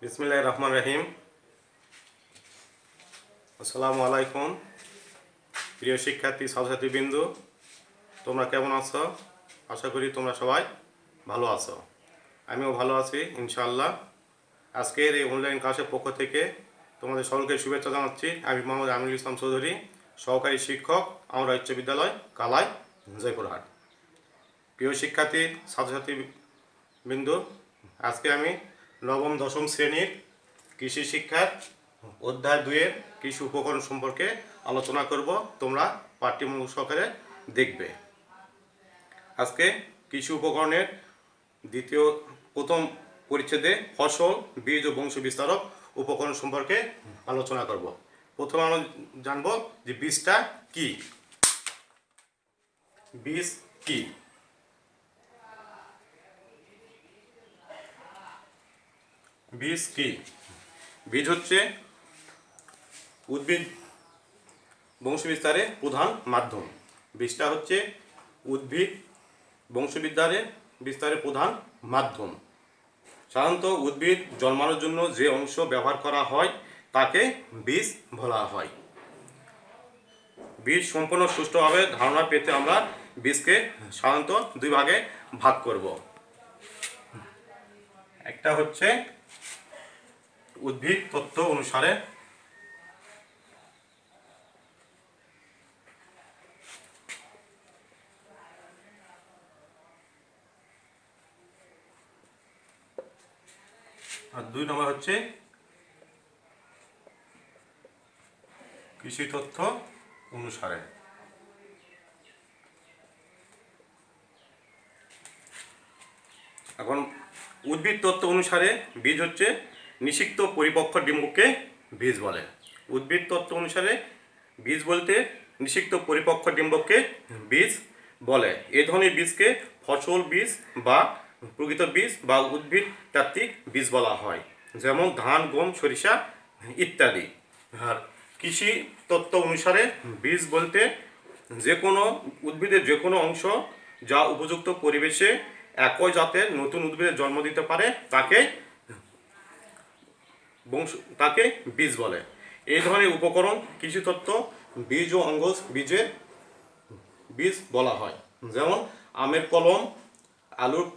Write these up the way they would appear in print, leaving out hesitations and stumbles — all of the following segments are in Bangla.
বিসমিল্লাহির রহমানির রহিম। আসসালামু আলাইকুম প্রিয় শিক্ষার্থী ছাত্রছাত্রীবৃন্দ, তোমরা কেমন আছো? আশা করি তোমরা সবাই ভালো আছো। আমিও ভালো আছি ইনশাআল্লাহ। আজকের এই অনলাইন ক্লাসের পক্ষ থেকে তোমাদের সকলকে শুভেচ্ছা জানাচ্ছি। আমি মোহাম্মদ আমিনুল ইসলাম চৌধুরী, সহকারী শিক্ষক, আমরা উচ্চ বিদ্যালয় কালাই, জয়পুরহাট। প্রিয় শিক্ষার্থী ছাত্রছাত্রীবৃন্দ, আজকে আমি নবম দশম শ্রেণীর কৃষি শিক্ষার অধ্যায় 2-এর কৃষি উপকরণ সম্পর্কে আলোচনা করব। তোমরা পাঠ্যমূল সহকারে দেখবে। আজকে কৃষি উপকরণের প্রথম পরিচ্ছেদে ফসল, বীজ ও বংশ বিস্তারক উপকরণ সম্পর্কে আলোচনা করব। প্রথমে আমরা জানব যে বীজটা কি। বীজ কি? বীজ কি? বীজ হচ্ছে উদ্ভিদ বংশবিস্তারের প্রধান মাধ্যম। বীজটা হচ্ছে উদ্ভিদ বিস্তারের প্রধান মাধ্যম। সাধারণত উদ্ভিদ জন্মানোর জন্য যে অংশ ব্যবহার করা হয় তাকে বীজ বলা হয়। বীজ সম্পূর্ণ সুষ্ঠুভাবে ধারণা পেতে আমরা বীজকে সাধারণত 2 ভাগে ভাগ করব। একটা হচ্ছে উদ্ভিদ তত্ত্ব অনুসারে, আর 2 নম্বর হচ্ছে কৃষি তথ্য অনুসারে। এখন উদ্ভিদ তত্ত্ব অনুসারে বীজ হচ্ছে নিষিক্ত পরিপক্ক ডিম্বকে বীজ বলে। উদ্ভিদ তত্ত্ব অনুসারে বীজ বলতে নিষিক্ত পরিপক্ক ডিম্বককে বীজ বলে। এ ধরনের বীজকে ফসল বীজ বা প্রকৃত বীজ বা উদ্ভিদ তাত্ত্বিক বীজ বলা হয়, যেমন ধান, গম, সরিষা ইত্যাদি। আর কৃষি তত্ত্ব অনুসারে বীজ বলতে যে কোনো উদ্ভিদের যে কোনো অংশ যা উপযুক্ত পরিবেশে একই জাতের নতুন উদ্ভিদের জন্ম দিতে পারে তাকে বীজ বলে। এই ধরনের উপকরণ কৃষি তত্ত্ব বীজ ও অঙ্গজ বীজের বীজ বলা হয়, যেমন আমের কলম, আলুর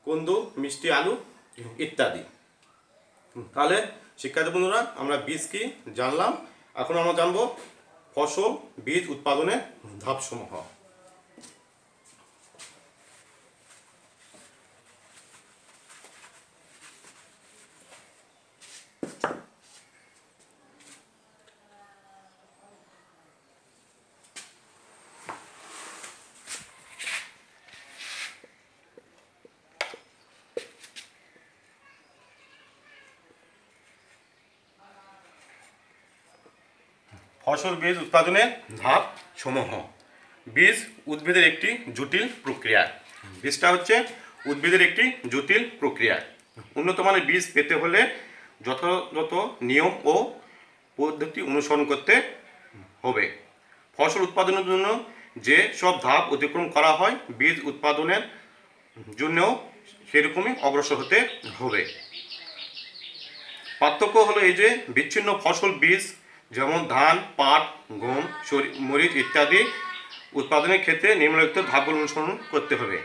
কন্দু, মিষ্টি আলু ইত্যাদি। তাহলে শিক্ষার্থী বন্ধুরা, আমরা বীজ কি জানলাম। এখন আমরা জানবো ফসল বীজ উৎপাদনের ধাপসমূহ। ফসল বীজ উৎপাদনের ধাপ সমূহ। বীজ উদ্ভিদের একটি জটিল প্রক্রিয়া। বীজটা হচ্ছে উদ্ভিদের একটি জটিল প্রক্রিয়া। উন্নত মানের বীজ পেতে হলে যথাযথ নিয়ম ও পদ্ধতি অনুসরণ করতে হবে। ফসল উৎপাদনের জন্য যে সব ধাপ অতিক্রম করা হয়, বীজ উৎপাদনের জন্যও সেরকমই অগ্রসর হতে হবে। পার্থক্য হলো এই যে বিচ্ছিন্ন ফসল বীজ যেমন ধান, পাট, গম, মরিচ ইত্যাদি উৎপাদনের ক্ষেত্রে নিম্নলিখিত ধাপগুলো অনুসরণ করতে হবে।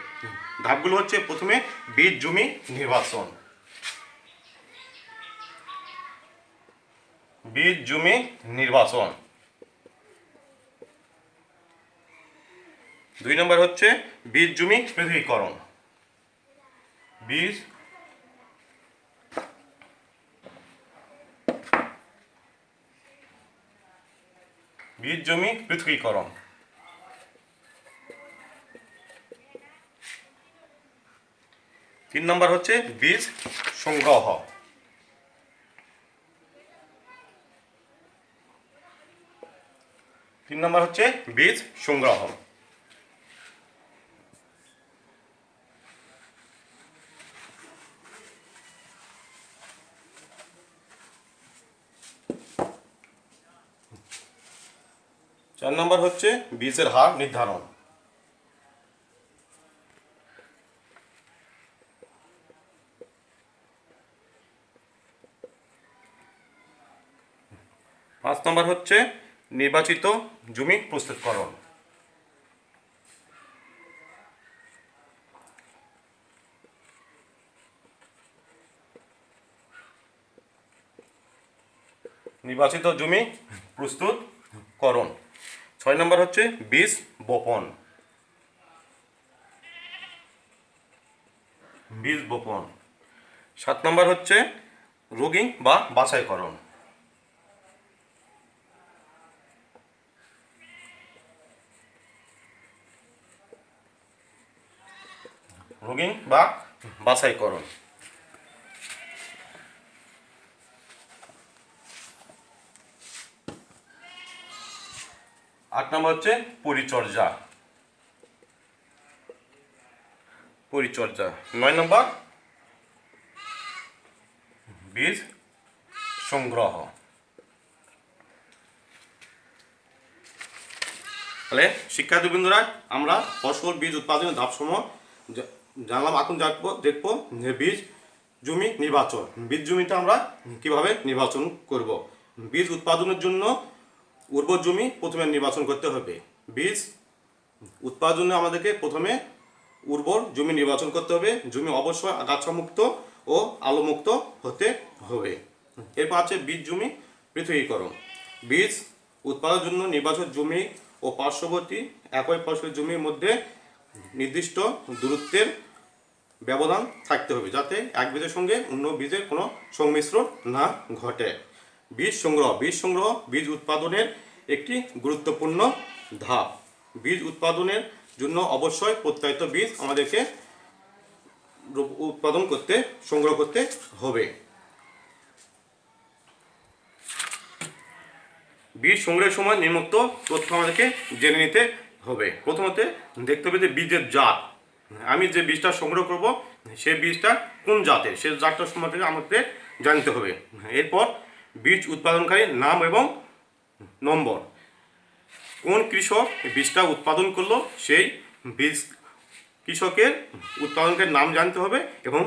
ধাপগুলো হচ্ছে প্রথমে বীজ জমি নির্বাচন। বীজ জমি নির্বাচন। 2 নম্বর হচ্ছে বীজ জমি পৃথকীকরণ। বীজ জমি পৃথকীকরণ। 3 নম্বর হচ্ছে বীজ সংগ্রহ। 3 নম্বর হচ্ছে বীজ সংগ্রহ। 4 নম্বর হচ্ছে বীজের হার নির্ধারণ। 5 নম্বর হচ্ছে নির্বাচিত জমি প্রস্তুতকরণ। নির্বাচিত জমি প্রস্তুতকরণ। 6 নম্বর হচ্ছে বীজ বপন। বীজ বপন। 7 নম্বর হচ্ছে রোগিং বা বাছাইকরণ। রোগিং বা বাছাইকরণ। 8 নম্বর হচ্ছে পরিচর্যা। পরিচর্যা। 9 নম্বর বীজ সংগ্রহ। তাহলে শিক্ষার্থীবৃন্দরা আমরা ফসল বীজ উৎপাদনের ধাপসমূহ জানলাম। এখন দেখবো যে বীজ জমি নির্বাচন। বীজ জমিটা আমরা কিভাবে নির্বাচন করব। বীজ উৎপাদনের জন্য উর্বর জমি প্রথমে নির্বাচন করতে হবে। বীজ উৎপাদনে আমাদেরকে প্রথমে উর্বর জমি নির্বাচন করতে হবে। জমি অবশ্যই আগাছামুক্ত ও আলোমুক্ত হতে হবে। এরপর আছে বীজ জমি পৃথকীকরণ। বীজ উৎপাদনের জন্য নির্বাচন জমি ও পার্শ্ববর্তী একই ফসলের জমির মধ্যে নির্দিষ্ট দূরত্বের ব্যবধান থাকতে হবে, যাতে এক বীজের সঙ্গে অন্য বীজের কোনো সংমিশ্রণ না ঘটে। বীজ সংগ্রহ। বীজ সংগ্রহ বীজ উৎপাদনের একটি গুরুত্বপূর্ণ ধাপ। বীজ উৎপাদনের জন্য অবশ্যই প্রত্যায়িত বীজ আমাদেরকে উৎপাদন করতে সংগ্রহ করতে হবে। বীজ সংগ্রহের সময় নিম্নোক্ত তথ্য আমাদেরকে জেনে নিতে হবে। প্রথমত দেখতে হবে যে বীজের জাত। আমি যে বীজটা সংগ্রহ করব সেই বীজটা কোন জাতের, সেই জাতটা সম্বন্ধে আমাকে জানতে হবে। এরপর বীজ উৎপাদনকারীর নাম এবং নম্বর। কোন কৃষক বীজটা উৎপাদন করলো সেই বীজ কৃষকের উৎপাদনকারীর নাম জানতে হবে এবং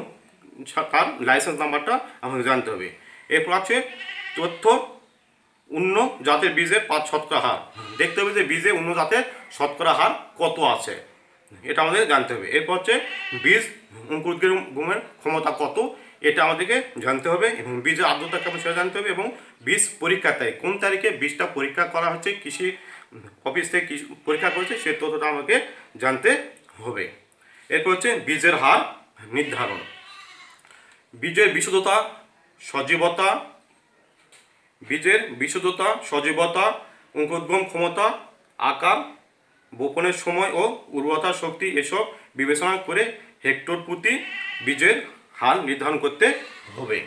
তার লাইসেন্স নাম্বারটা আমাকে জানতে হবে। এরপর আছে তথ্য অন্য জাতের বীজের 5% হার। দেখতে হবে যে বীজে অন্য জাতের শতকরা হার কত আছে, এটা আমাদের জানতে হবে। এরপর হচ্ছে বীজ অঙ্কুরোদ্গমের ক্ষমতা কত, এটা আমাদেরকে জানতে হবে এবং বীজের আর্দ্রতা কেমন সেটা জানতে হবে এবং বীজ পরীক্ষার তারিখ, কোন তারিখে বীজটা পরীক্ষা করা হচ্ছে, কৃষি অফিস থেকে পরীক্ষা করেছে সেই তথ্যটা আমাকে জানতে হবে। এরপর হচ্ছে বীজের হার নির্ধারণ। বীজের বিশুদ্ধতা, সজীবতা, বীজের বিশুদ্ধতা, সজীবতা, অঙ্কুরোদ্গম ক্ষমতা, আকার, বপনের সময় ও উর্বরতা শক্তি এসব বিবেচনা করে হেক্টর প্রতি বীজের হার নির্ধারণ করতে হবে।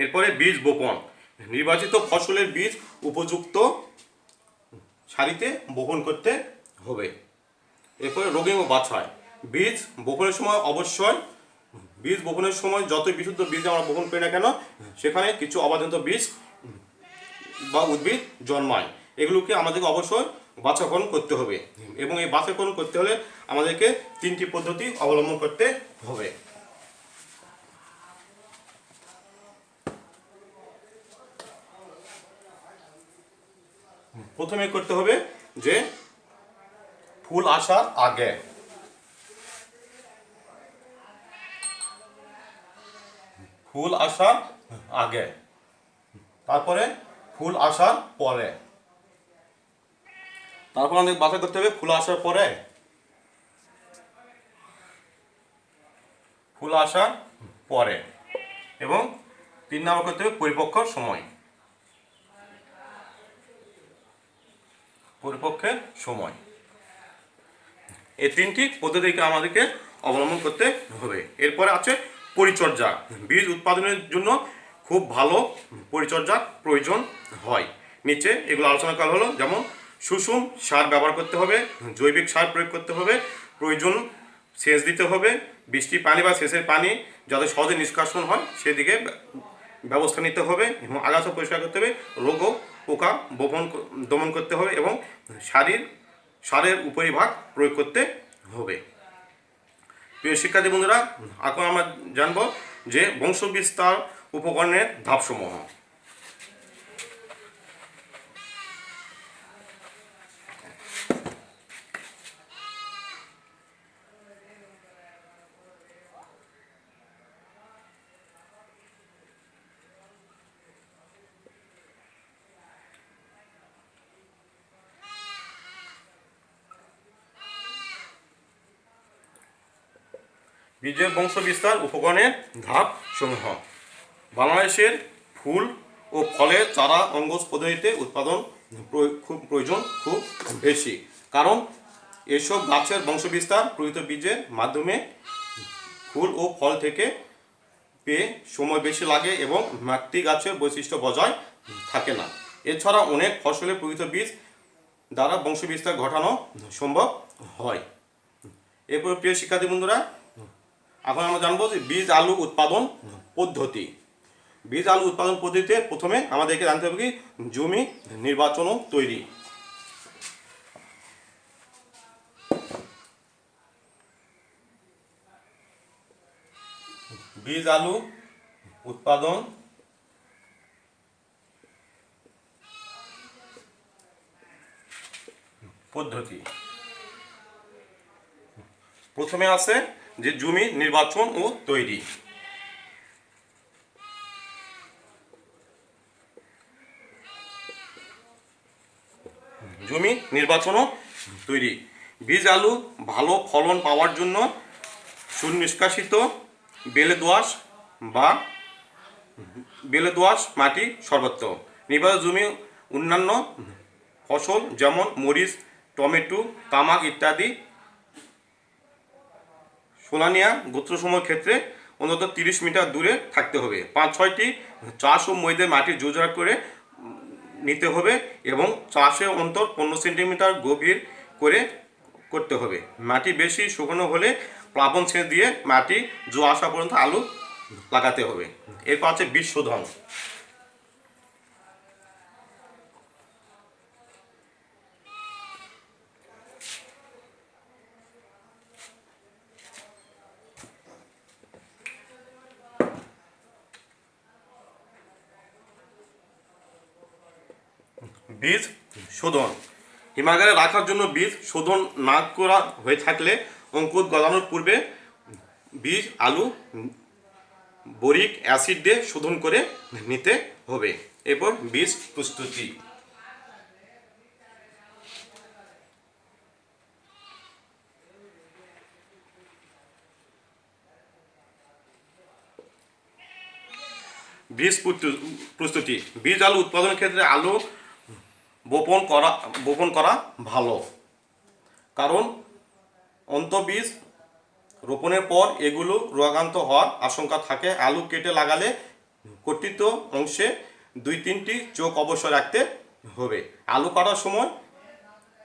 এরপরে বীজ বপন। নির্বাচিত ফসলের বীজ উপযুক্ত সারিতে বপন করতে হবে। এরপরে রোগিং ও বাছাই। বীজ বপনের সময় অবশ্যই বীজ বপনের সময় যতই বিশুদ্ধ বীজ আমরা বপন করি না কেন সেখানে কিছু অবাঞ্ছিত বীজ বা উদ্ভিদ জন্মায়, এগুলোকে আমাদেরকে অবশ্যই বাছাইকরণ করতে হবে এবং এই বাছাইকরণ করতে হলে আমাদেরকে 3টি পদ্ধতি অবলম্বন করতে হবে। প্রথমে করতে হবে যে ফুল আসার আগে, ফুল আসার আগে, তারপরে ফুল আসার পরে, তারপর আমাদের বাছাই করতে হবে ফুল আসার পরে, ফুল আসার পরে এবং 3 নম্বর করতে হবে পরিপক্ক সময়, পরিপক্কের সময়। এই 3টি পদ্ধতিকে আমাদেরকে অবলম্বন করতে হবে। এরপরে আছে পরিচর্যা। বীজ উৎপাদনের জন্য খুব ভালো পরিচর্যার প্রয়োজন হয়। নিচে এগুলো আলোচনা করা হলো, যেমন সুষম সার ব্যবহার করতে হবে, জৈবিক সার প্রয়োগ করতে হবে, প্রয়োজন সেচ দিতে হবে, বৃষ্টি পানি বা সেচের পানি যাতে সহজে নিষ্কাশন হয় সেদিকে ব্যবস্থা নিতে হবে এবং আগাছা পরিষ্কার করতে হবে, রোগ ও পোকা দমন করতে হবে এবং সারের উপরিভাগ প্রয়োগ করতে হবে। প্রিয় শিক্ষার্থী বন্ধুরা, এখন আমরা জানব যে বংশবিস্তার উপকরণের ধাপসমূহ। বীজের বংশ বিস্তার উপকরণের ধাপ সমূহ। বাংলাদেশের ফুল ও ফলের চারা অঙ্গজ পদ্ধতিতে উৎপাদন খুব প্রয়োজন খুব বেশি, কারণ এসব গাছের বংশ বিস্তার প্রকৃত বীজের মাধ্যমে ফুল ও ফল থেকে পেয়ে সময় বেশি লাগে এবং মাতৃ গাছের বৈশিষ্ট্য বজায় থাকে না। এছাড়া অনেক ফসলের প্রকৃত বীজ দ্বারা বংশ বিস্তার ঘটানো সম্ভব হয়। এরপর প্রিয় শিক্ষার্থী বন্ধুরা, এখন আমরা জানবো যে বীজ আলু উৎপাদন পদ্ধতি। বীজ আলু উৎপাদন পদ্ধতিতে প্রথমে আমাদেরকে জানতে হবে কি জমি নির্বাচন ও তৈরি। বীজ আলু উৎপাদন পদ্ধতি প্রথমে আছে যে জমি নির্বাচন ও তৈরি। জমি নির্বাচন ও তৈরি। বীজ আলু ভালো ফলন পাওয়ার জন্য সুনিষ্কাশিত বেলে দোআঁশ মাটি সর্বত্র। নির্বাচিত জমি অন্যান্য ফসল যেমন মরিচ, টমেটো, তামাক ইত্যাদি সোলানিয়া গোত্রসমূহের ক্ষেত্রে অন্তত 30 মিটার দূরে থাকতে হবে। 5-6টি চাষ ও ময়দের মাটি জোড়া করে নিতে হবে এবং চাষের অন্তর 15 সেন্টিমিটার গভীর করে করতে হবে। মাটি বেশি শুকনো হলে প্লাবন সেচ দিয়ে মাটি জো আসা পর্যন্ত আলু লাগাতে হবে। এরপর আছে বীজ শোধন। বীজ শোধন হিমাগারে রাখার জন্য বীজ শোধন না করা হয়ে থাকলে অঙ্কুর গজানোর পূর্বে বীজ আলু বোরিক অ্যাসিড দিয়ে শোধন করে নিতে হবে। এরপর বীজ প্রস্তুতি। বীজ প্রস্তুতি। বীজ আলু উৎপাদনের ক্ষেত্রে আলু বপন করা ভালো, কারণ অন্তবীজ রোপণের পর এগুলো রোগাক্রান্ত হওয়ার আশঙ্কা থাকে। আলু কেটে লাগালে কর্তিত অংশে 2-3টি চোখ অবশ্যই রাখতে হবে। আলু কাটার সময়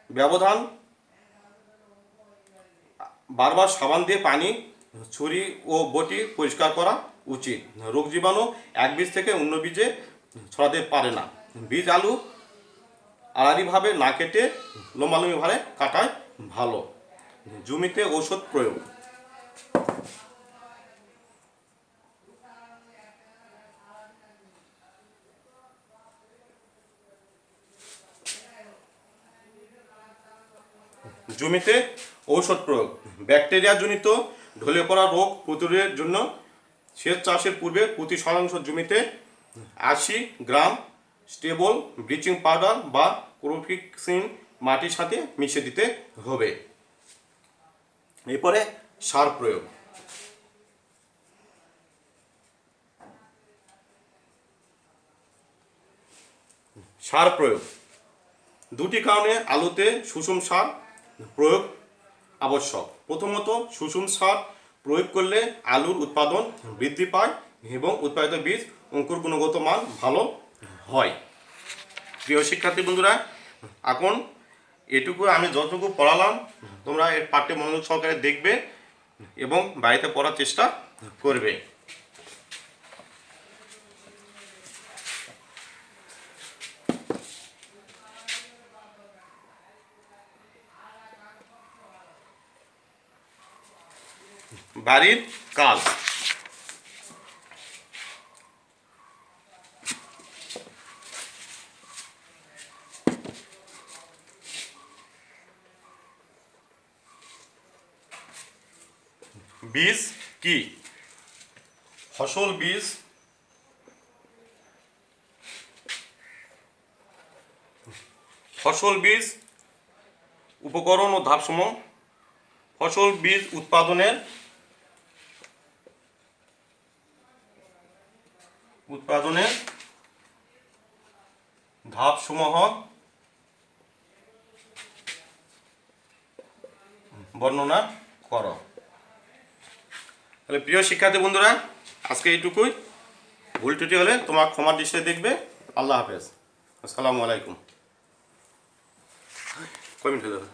ব্যবধান বারবার সাবান দিয়ে পানি, ছুরি ও বটি পরিষ্কার করা উচিত। রোগ জীবাণু এক বীজ থেকে অন্য বীজে ছড়াতে পারে না। বীজ আলু আড়াআড়িভাবে না কেটে লম্বালম্বিভাবে কাটাই ভালো। জমিতে ঔষধ প্রয়োগ। জমিতে ঔষধ প্রয়োগ। ব্যাকটেরিয়াজনিত ঢলে পড়া রোগ প্রতিরোধের জন্য সেচ চাষের পূর্বে প্রতি শতাংশ জমিতে 80 গ্রাম স্টেবল ব্লিচিং পাউডার বা ক্লোরোফিক্সিন মাটির সাথে মিশিয়ে দিতে হবে। এরপরে সার প্রয়োগ। সার প্রয়োগ দুটি কারণে আলুতে সুষম সার প্রয়োগ আবশ্যক। প্রথমত, সুষম সার প্রয়োগ করলে আলুর উৎপাদন বৃদ্ধি পায় এবং উৎপাদিত বীজ অঙ্কুর গুণগত মান ভালো হয়। প্রিয় শিক্ষার্থী বন্ধুরা, এখন এটুকু আমি যতটুকু পড়ালাম তোমরা এর পাঠ্যে মনোযোগ সহকারে দেখবে এবং বাড়িতে পড়ার চেষ্টা করবে। বাড়ির কাজ। বীজ কি? ফসল বীজ উপকরণ ও ধাপসমূহ। ফসল বীজ উৎপাদনের উৎপাদনের ধাপসমূহ বর্ণনা করো। তাহলে প্রিয় শিক্ষার্থী বন্ধুরা, আজকে এইটুকুই। ভুল ত্রুটি হলে তোমার ক্ষমার দৃষ্টিতে দেখবে। আল্লাহ হাফেজ। আসসালামু আলাইকুম। কয় মিনিট হয়ে যাবে?